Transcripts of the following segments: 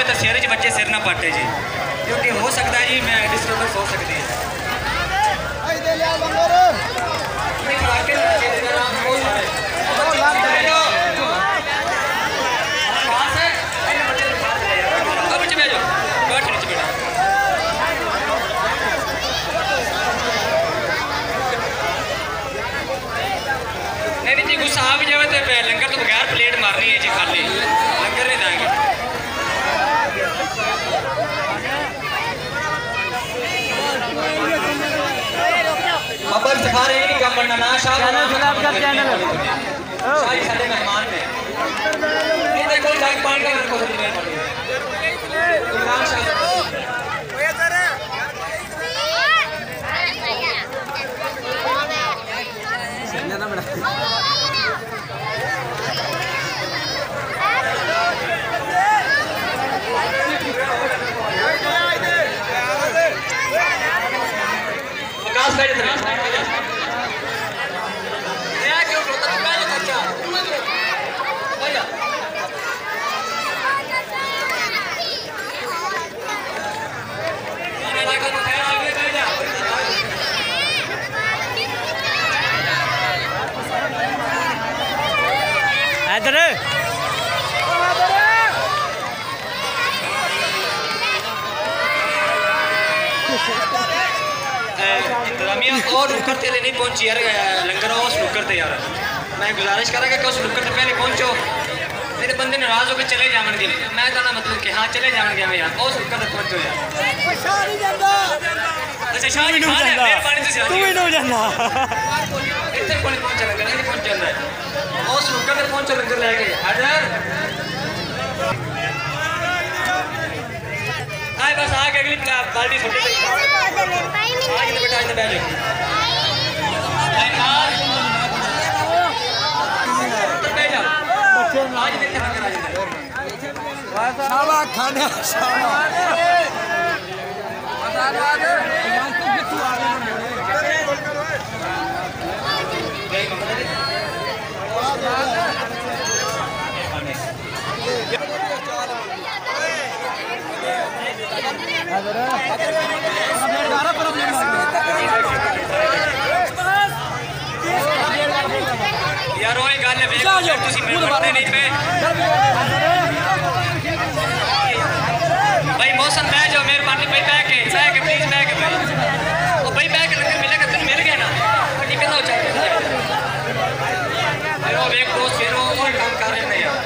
होवे तो सिर च बच्चे सिर ना पाटे जी, क्योंकि हो सकता है जी मैं डिस्टर्बेंस हो सकती है। नहीं जी गुस्सा आ भी जाए तो लंगर तो बगैर प्लेट मारनी है जी, खाली लंगर नहीं देंगे। बाबा सिखा रहे हैं कि कम बनना ना शाह चैनल शाही सारे मेहमान में ये देखो लाइक पानी का रखो तो मेरे इमरान शाह ना बड़ा विकास भाई इधर इंतजामिया और नुक्कर ते नहीं पहुंची यार, लंगर उस नुक्कर ते यार मैं गुजारिश करूँगा कि उस नुक्कर से पहले पहुंचो, मेरे बंदे नाराज होकर चले जाएंगे। मैं कहना मतलब कि हाँ चले जाएंगे यार, उस नुक्कर तक पहुंचो यार। अच्छा शाह जी खान है मेहरबानी से तू ही नहीं जाना इतने कोई पहुंचा लंगर नहीं पहुंच जाता है, उस नुक्कर तक पहुंचो लंगर लेके हाजिर आए बस आगे अगली बाल्टी छोटी आगे बेटा इधर बैठ जाओ आज देख शाबाश खाने यार वही गल है नहीं पे भाई मौसम बह जाओ मेहरबानी भाई बह के प्लीज बह के भाई वो भाई बह के लंगर मिलेगा तेन मिल गया ना कितना हो चाहिए भाई वो एक दोस्त फिर वो काम कर रहे हैं यार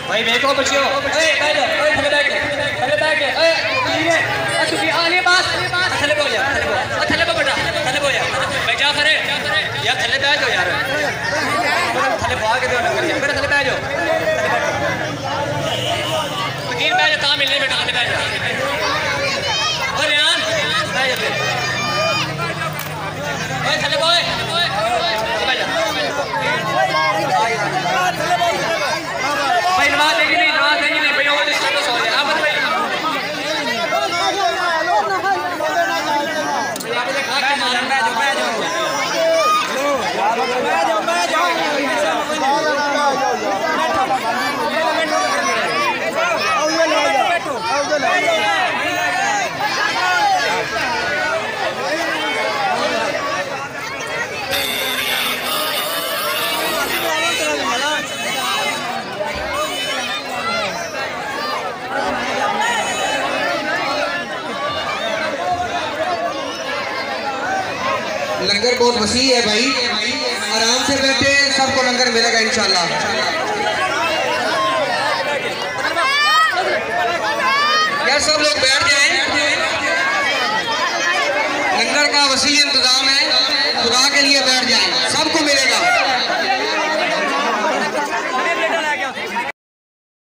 भाई देखो बच्चों थले बैठ आने पास थले बो जा थले बो बेटा थले बो यार भाई जा करे यार थले बैठ जाओ यार थले भाग के दो नंबर यार मेरे थले बैठ जाओ फकीर बैठ जा ता मिलने बेटा थले बैठ जा और यार बैठ जा ओए थले बो बैठ जा भाई नवाज देगी नहीं भाई और इसका तो सो जाए आप भाई आप ले खा के मार बैठ जाओ लंगर बहुत वसी है भाई। आराम से बैठे, सबको लंगर मिलेगा इंशाल्लाह। यार सब लोग बैठ जाएं, लंगर का वसी इंतजाम है, खुदा के लिए बैठ जाएं।